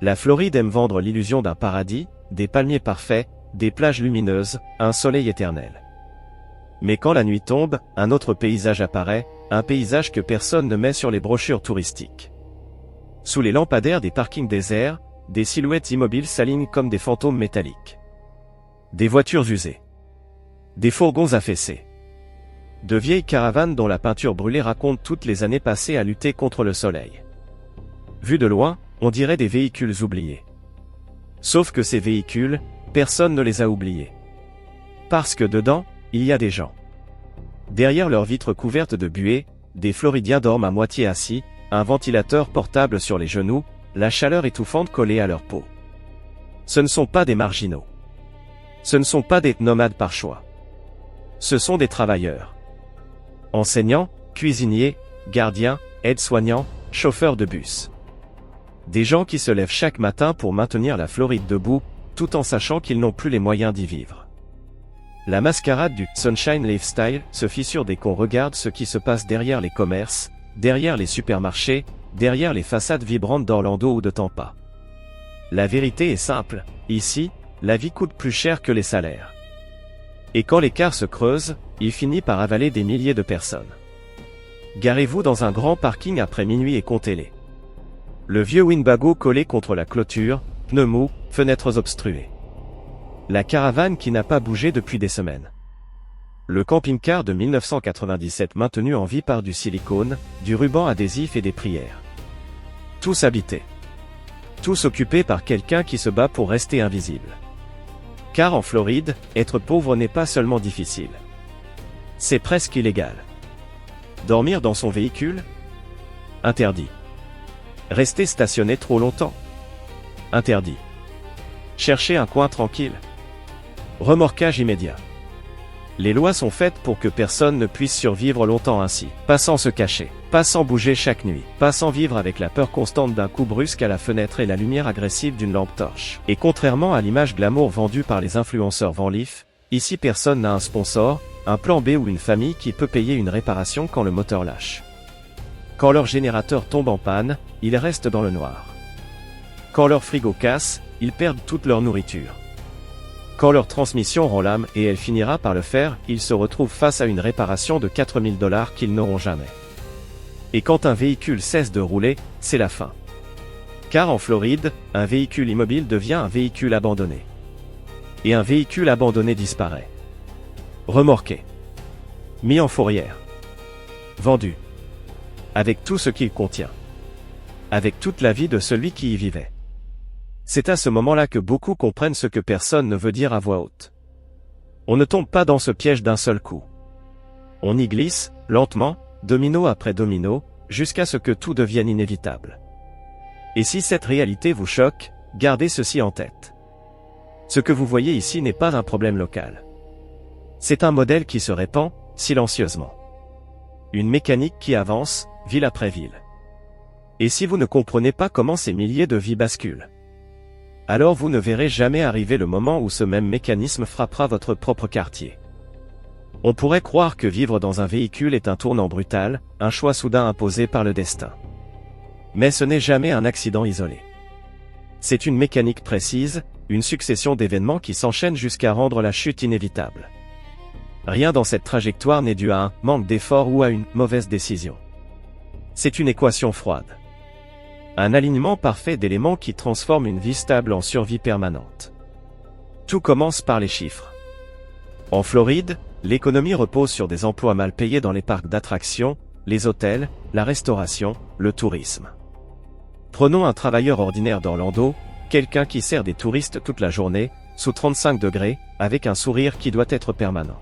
La Floride aime vendre l'illusion d'un paradis, des palmiers parfaits, des plages lumineuses, un soleil éternel. Mais quand la nuit tombe, un autre paysage apparaît, un paysage que personne ne met sur les brochures touristiques. Sous les lampadaires des parkings déserts, des silhouettes immobiles s'alignent comme des fantômes métalliques. Des voitures usées. Des fourgons affaissés. De vieilles caravanes dont la peinture brûlée raconte toutes les années passées à lutter contre le soleil. Vu de loin, on dirait des véhicules oubliés. Sauf que ces véhicules, personne ne les a oubliés. Parce que dedans, il y a des gens. Derrière leurs vitres couvertes de buée, des Floridiens dorment à moitié assis, un ventilateur portable sur les genoux, la chaleur étouffante collée à leur peau. Ce ne sont pas des marginaux. Ce ne sont pas des nomades par choix. Ce sont des travailleurs. Enseignants, cuisiniers, gardiens, aides-soignants, chauffeurs de bus. Des gens qui se lèvent chaque matin pour maintenir la Floride debout, tout en sachant qu'ils n'ont plus les moyens d'y vivre. La mascarade du « Sunshine Lifestyle » se fissure dès qu'on regarde ce qui se passe derrière les commerces, derrière les supermarchés, derrière les façades vibrantes d'Orlando ou de Tampa. La vérité est simple, ici, la vie coûte plus cher que les salaires. Et quand l'écart se creuse, il finit par avaler des milliers de personnes. Garez-vous dans un grand parking après minuit et comptez-les. Le vieux Winnebago collé contre la clôture, pneus mous, fenêtres obstruées. La caravane qui n'a pas bougé depuis des semaines. Le camping-car de 1997 maintenu en vie par du silicone, du ruban adhésif et des prières. Tous habités. Tous occupés par quelqu'un qui se bat pour rester invisible. Car en Floride, être pauvre n'est pas seulement difficile. C'est presque illégal. Dormir dans son véhicule? Interdit. Rester stationné trop longtemps? Interdit. Chercher un coin tranquille? Remorquage immédiat. Les lois sont faites pour que personne ne puisse survivre longtemps ainsi, pas sans se cacher, pas sans bouger chaque nuit, pas sans vivre avec la peur constante d'un coup brusque à la fenêtre et la lumière agressive d'une lampe torche. Et contrairement à l'image glamour vendue par les influenceurs Van Leaf, ici personne n'a un sponsor, un plan B ou une famille qui peut payer une réparation quand le moteur lâche. Quand leur générateur tombe en panne, ils restent dans le noir. Quand leur frigo casse, ils perdent toute leur nourriture. Quand leur transmission rend l'âme et elle finira par le faire, ils se retrouvent face à une réparation de 4 000 $ qu'ils n'auront jamais. Et quand un véhicule cesse de rouler, c'est la fin. Car en Floride, un véhicule immobile devient un véhicule abandonné. Et un véhicule abandonné disparaît. Remorqué. Mis en fourrière. Vendu. Avec tout ce qu'il contient. Avec toute la vie de celui qui y vivait. C'est à ce moment-là que beaucoup comprennent ce que personne ne veut dire à voix haute. On ne tombe pas dans ce piège d'un seul coup. On y glisse, lentement, domino après domino, jusqu'à ce que tout devienne inévitable. Et si cette réalité vous choque, gardez ceci en tête. Ce que vous voyez ici n'est pas un problème local. C'est un modèle qui se répand, silencieusement. Une mécanique qui avance, ville après ville. Et si vous ne comprenez pas comment ces milliers de vies basculent, alors vous ne verrez jamais arriver le moment où ce même mécanisme frappera votre propre quartier. On pourrait croire que vivre dans un véhicule est un tournant brutal, un choix soudain imposé par le destin. Mais ce n'est jamais un accident isolé. C'est une mécanique précise, une succession d'événements qui s'enchaînent jusqu'à rendre la chute inévitable. Rien dans cette trajectoire n'est dû à un manque d'effort ou à une mauvaise décision. C'est une équation froide. Un alignement parfait d'éléments qui transforme une vie stable en survie permanente. Tout commence par les chiffres. En Floride, l'économie repose sur des emplois mal payés dans les parcs d'attractions, les hôtels, la restauration, le tourisme. Prenons un travailleur ordinaire d'Orlando, quelqu'un qui sert des touristes toute la journée, sous 35 degrés, avec un sourire qui doit être permanent.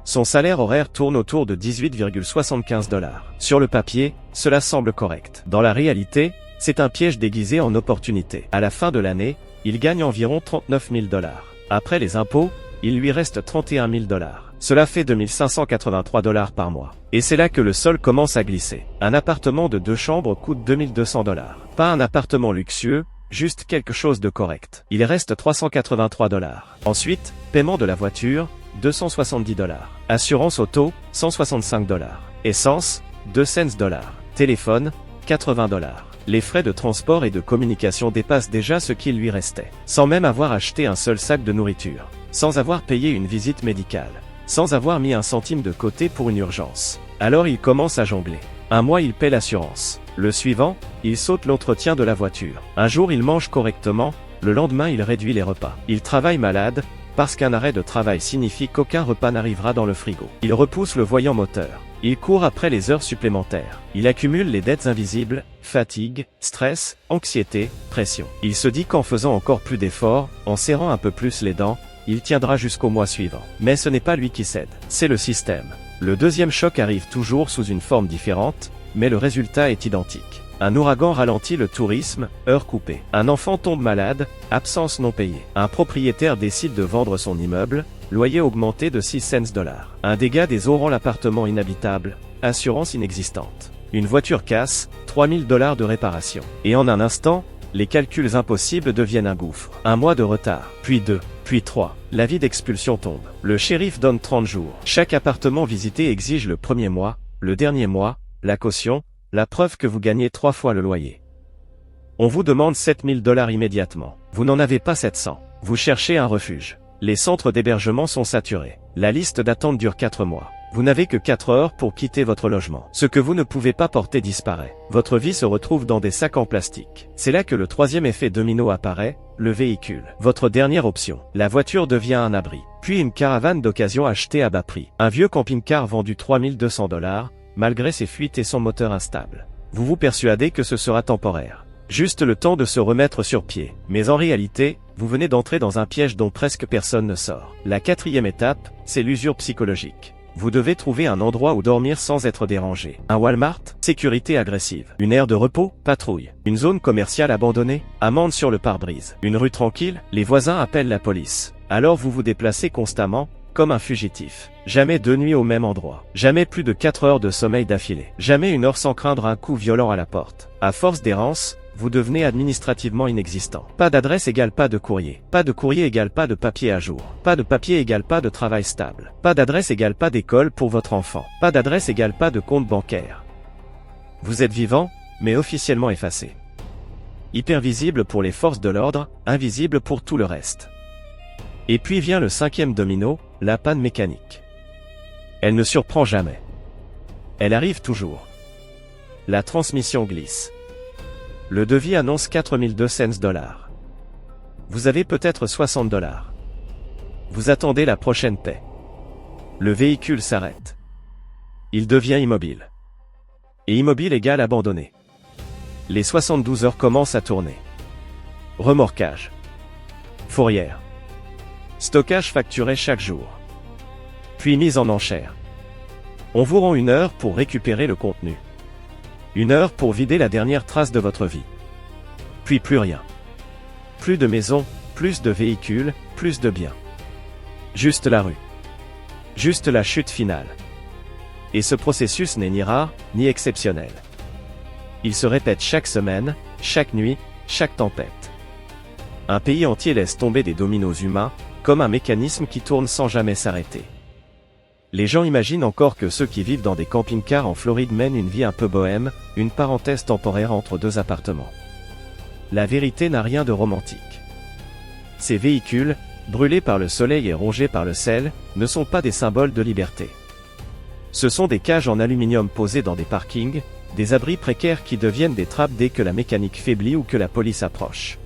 Son salaire horaire tourne autour de 18,75 $. Sur le papier, cela semble correct. Dans la réalité, c'est un piège déguisé en opportunité. À la fin de l'année, il gagne environ 39 000 $. Après les impôts, il lui reste 31 000 $. Cela fait 2 583 $ par mois. Et c'est là que le sol commence à glisser. Un appartement de 2 chambres coûte 2 200 $. Pas un appartement luxueux, juste quelque chose de correct. Il reste 383 $. Ensuite, paiement de la voiture, 270 $. Assurance auto, 165 $. Essence, 2 cents $. Téléphone, 80 $. Les frais de transport et de communication dépassent déjà ce qu'il lui restait. Sans même avoir acheté un seul sac de nourriture. Sans avoir payé une visite médicale. Sans avoir mis un centime de côté pour une urgence. Alors il commence à jongler. Un mois il paie l'assurance. Le suivant, il saute l'entretien de la voiture. Un jour il mange correctement, le lendemain il réduit les repas. Il travaille malade, parce qu'un arrêt de travail signifie qu'aucun repas n'arrivera dans le frigo. Il repousse le voyant moteur. Il court après les heures supplémentaires. Il accumule les dettes invisibles, fatigue, stress, anxiété, pression. Il se dit qu'en faisant encore plus d'efforts, en serrant un peu plus les dents, il tiendra jusqu'au mois suivant. Mais ce n'est pas lui qui cède, c'est le système. Le deuxième choc arrive toujours sous une forme différente, mais le résultat est identique. Un ouragan ralentit le tourisme, heures coupées. Un enfant tombe malade, absence non payée. Un propriétaire décide de vendre son immeuble, loyer augmenté de 6 cents. Un dégât des eaux rend l'appartement inhabitable, assurance inexistante. Une voiture casse, 3 000 $ de réparation. Et en un instant, les calculs impossibles deviennent un gouffre. Un mois de retard, puis 2, puis 3. L'avis d'expulsion tombe. Le shérif donne 30 jours. Chaque appartement visité exige le premier mois, le dernier mois, la caution, la preuve que vous gagnez 3 fois le loyer. On vous demande 7 000 $ immédiatement. Vous n'en avez pas 700. Vous cherchez un refuge. Les centres d'hébergement sont saturés. La liste d'attente dure 4 mois. Vous n'avez que 4 heures pour quitter votre logement. Ce que vous ne pouvez pas porter disparaît. Votre vie se retrouve dans des sacs en plastique. C'est là que le troisième effet domino apparaît, le véhicule. Votre dernière option. La voiture devient un abri. Puis une caravane d'occasion achetée à bas prix. Un vieux camping-car vendu 3 200 $, malgré ses fuites et son moteur instable. Vous vous persuadez que ce sera temporaire. Juste le temps de se remettre sur pied. Mais en réalité, vous venez d'entrer dans un piège dont presque personne ne sort. La quatrième étape, c'est l'usure psychologique. Vous devez trouver un endroit où dormir sans être dérangé. Un Walmart, sécurité agressive. Une aire de repos, patrouille. Une zone commerciale abandonnée, amende sur le pare-brise. Une rue tranquille, les voisins appellent la police. Alors vous vous déplacez constamment, comme un fugitif. Jamais 2 nuits au même endroit. Jamais plus de 4 heures de sommeil d'affilée. Jamais 1 heure sans craindre un coup violent à la porte. À force d'errance, vous devenez administrativement inexistant. Pas d'adresse égale pas de courrier. Pas de courrier égale pas de papier à jour. Pas de papier égale pas de travail stable. Pas d'adresse égale pas d'école pour votre enfant. Pas d'adresse égale pas de compte bancaire. Vous êtes vivant, mais officiellement effacé. Hyper visible pour les forces de l'ordre, invisible pour tout le reste. Et puis vient le cinquième domino, la panne mécanique. Elle ne surprend jamais. Elle arrive toujours. La transmission glisse. Le devis annonce 4 200 $. Vous avez peut-être 60 $. Vous attendez la prochaine paie. Le véhicule s'arrête. Il devient immobile. Et immobile égale abandonné. Les 72 heures commencent à tourner. Remorquage. Fourrière. Stockage facturé chaque jour. Puis mise en enchère. On vous rend 1 heure pour récupérer le contenu. 1 heure pour vider la dernière trace de votre vie. Puis plus rien. Plus de maison, plus de véhicules, plus de biens. Juste la rue. Juste la chute finale. Et ce processus n'est ni rare, ni exceptionnel. Il se répète chaque semaine, chaque nuit, chaque tempête. Un pays entier laisse tomber des dominos humains, comme un mécanisme qui tourne sans jamais s'arrêter. Les gens imaginent encore que ceux qui vivent dans des camping-cars en Floride mènent une vie un peu bohème, une parenthèse temporaire entre 2 appartements. La vérité n'a rien de romantique. Ces véhicules, brûlés par le soleil et rongés par le sel, ne sont pas des symboles de liberté. Ce sont des cages en aluminium posées dans des parkings, des abris précaires qui deviennent des trappes dès que la mécanique faiblit ou que la police approche.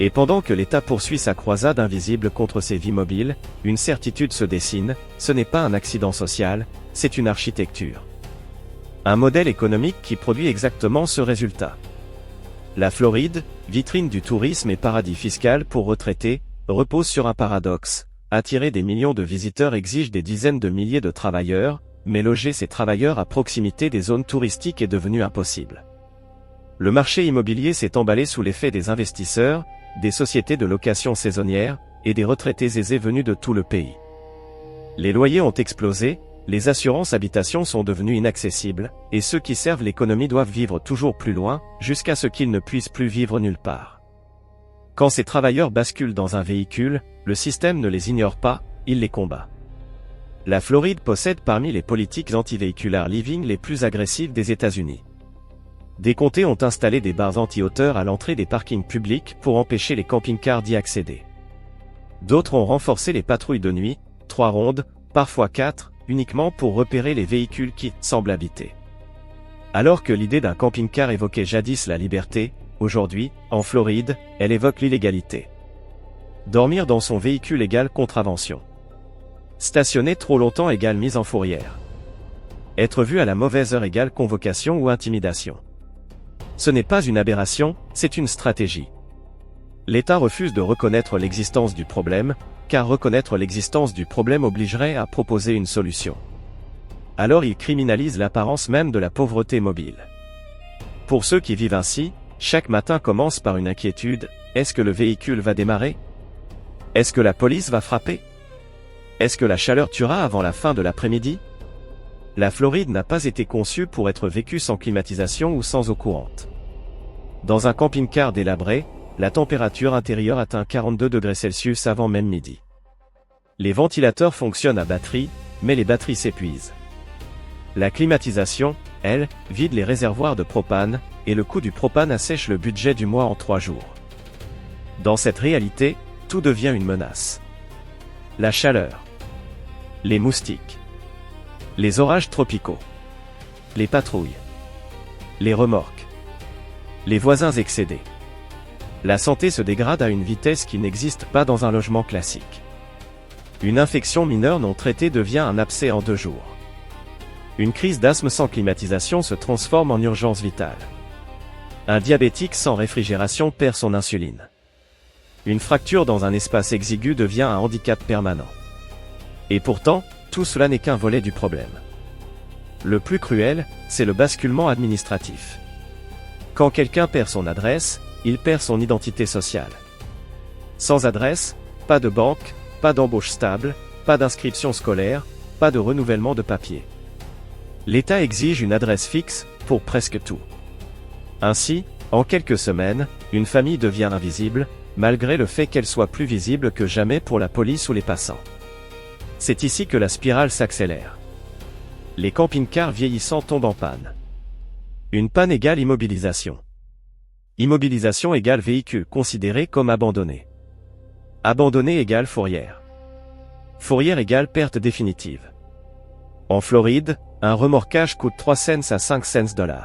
Et pendant que l'État poursuit sa croisade invisible contre ces vies mobiles, une certitude se dessine, ce n'est pas un accident social, c'est une architecture. Un modèle économique qui produit exactement ce résultat. La Floride, vitrine du tourisme et paradis fiscal pour retraités, repose sur un paradoxe. Attirer des millions de visiteurs exige des dizaines de milliers de travailleurs, mais loger ces travailleurs à proximité des zones touristiques est devenu impossible. Le marché immobilier s'est emballé sous l'effet des investisseurs, des sociétés de location saisonnière, et des retraités aisés venus de tout le pays. Les loyers ont explosé, les assurances habitation sont devenues inaccessibles, et ceux qui servent l'économie doivent vivre toujours plus loin, jusqu'à ce qu'ils ne puissent plus vivre nulle part. Quand ces travailleurs basculent dans un véhicule, le système ne les ignore pas, il les combat. La Floride possède parmi les politiques anti-véhiculaires living les plus agressives des États-Unis. Des comtés ont installé des barres anti-hauteur à l'entrée des parkings publics pour empêcher les camping-cars d'y accéder. D'autres ont renforcé les patrouilles de nuit, 3 rondes, parfois 4, uniquement pour repérer les véhicules qui semblent habiter. Alors que l'idée d'un camping-car évoquait jadis la liberté, aujourd'hui, en Floride, elle évoque l'illégalité. Dormir dans son véhicule égale contravention. Stationner trop longtemps égale mise en fourrière. Être vu à la mauvaise heure égale convocation ou intimidation. Ce n'est pas une aberration, c'est une stratégie. L'État refuse de reconnaître l'existence du problème, car reconnaître l'existence du problème obligerait à proposer une solution. Alors il criminalise l'apparence même de la pauvreté mobile. Pour ceux qui vivent ainsi, chaque matin commence par une inquiétude, est-ce que le véhicule va démarrer? Est-ce que la police va frapper? Est-ce que la chaleur tuera avant la fin de l'après-midi? La Floride n'a pas été conçue pour être vécue sans climatisation ou sans eau courante. Dans un camping-car délabré, la température intérieure atteint 42 degrés Celsius avant même midi. Les ventilateurs fonctionnent à batterie, mais les batteries s'épuisent. La climatisation, elle, vide les réservoirs de propane, et le coût du propane assèche le budget du mois en 3 jours. Dans cette réalité, tout devient une menace. La chaleur. Les moustiques. Les orages tropicaux. Les patrouilles. Les remorques. Les voisins excédés. La santé se dégrade à une vitesse qui n'existe pas dans un logement classique. Une infection mineure non traitée devient un abcès en 2 jours. Une crise d'asthme sans climatisation se transforme en urgence vitale. Un diabétique sans réfrigération perd son insuline. Une fracture dans un espace exigu devient un handicap permanent. Et pourtant, tout cela n'est qu'un volet du problème. Le plus cruel, c'est le basculement administratif. Quand quelqu'un perd son adresse, il perd son identité sociale. Sans adresse, pas de banque, pas d'embauche stable, pas d'inscription scolaire, pas de renouvellement de papier. L'État exige une adresse fixe, pour presque tout. Ainsi, en quelques semaines, une famille devient invisible, malgré le fait qu'elle soit plus visible que jamais pour la police ou les passants. C'est ici que la spirale s'accélère. Les camping-cars vieillissants tombent en panne. Une panne égale immobilisation. Immobilisation égale véhicule considéré comme abandonné. Abandonné égale fourrière. Fourrière égale perte définitive. En Floride, un remorquage coûte 3 cents à 5 cents $.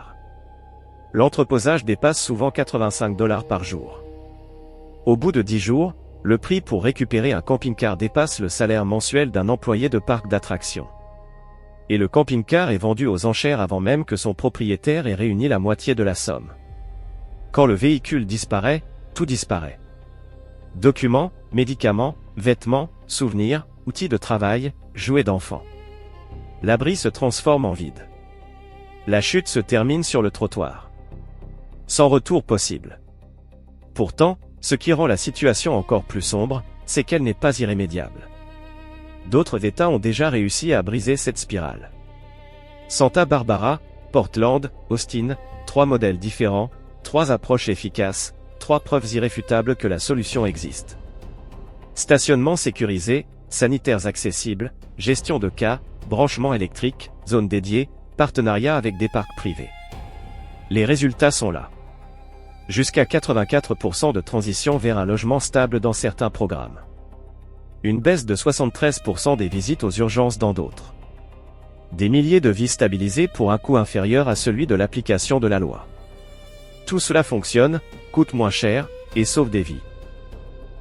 L'entreposage dépasse souvent 85 $ par jour. Au bout de 10 jours, le prix pour récupérer un camping-car dépasse le salaire mensuel d'un employé de parc d'attractions. Et le camping-car est vendu aux enchères avant même que son propriétaire ait réuni la moitié de la somme. Quand le véhicule disparaît, tout disparaît. Documents, médicaments, vêtements, souvenirs, outils de travail, jouets d'enfants. L'abri se transforme en vide. La chute se termine sur le trottoir. Sans retour possible. Pourtant, ce qui rend la situation encore plus sombre, c'est qu'elle n'est pas irrémédiable. D'autres États ont déjà réussi à briser cette spirale. Santa Barbara, Portland, Austin, 3 modèles différents, 3 approches efficaces, 3 preuves irréfutables que la solution existe. Stationnement sécurisé, sanitaires accessibles, gestion de cas, branchement électrique, zone dédiée, partenariat avec des parcs privés. Les résultats sont là. Jusqu'à 84% de transition vers un logement stable dans certains programmes. Une baisse de 73% des visites aux urgences dans d'autres. Des milliers de vies stabilisées pour un coût inférieur à celui de l'application de la loi. Tout cela fonctionne, coûte moins cher, et sauve des vies.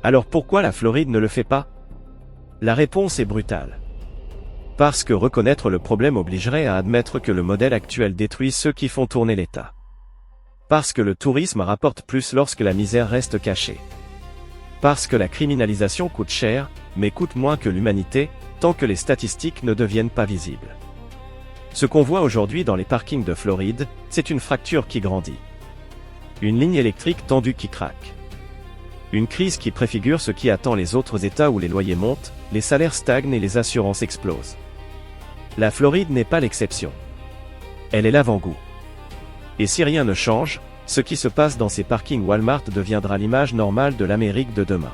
Alors pourquoi la Floride ne le fait pas? La réponse est brutale. Parce que reconnaître le problème obligerait à admettre que le modèle actuel détruit ceux qui font tourner l'État. Parce que le tourisme rapporte plus lorsque la misère reste cachée. Parce que la criminalisation coûte cher, mais coûte moins que l'humanité, tant que les statistiques ne deviennent pas visibles. Ce qu'on voit aujourd'hui dans les parkings de Floride, c'est une fracture qui grandit. Une ligne électrique tendue qui craque. Une crise qui préfigure ce qui attend les autres États où les loyers montent, les salaires stagnent et les assurances explosent. La Floride n'est pas l'exception. Elle est l'avant-goût. Et si rien ne change, ce qui se passe dans ces parkings Walmart deviendra l'image normale de l'Amérique de demain.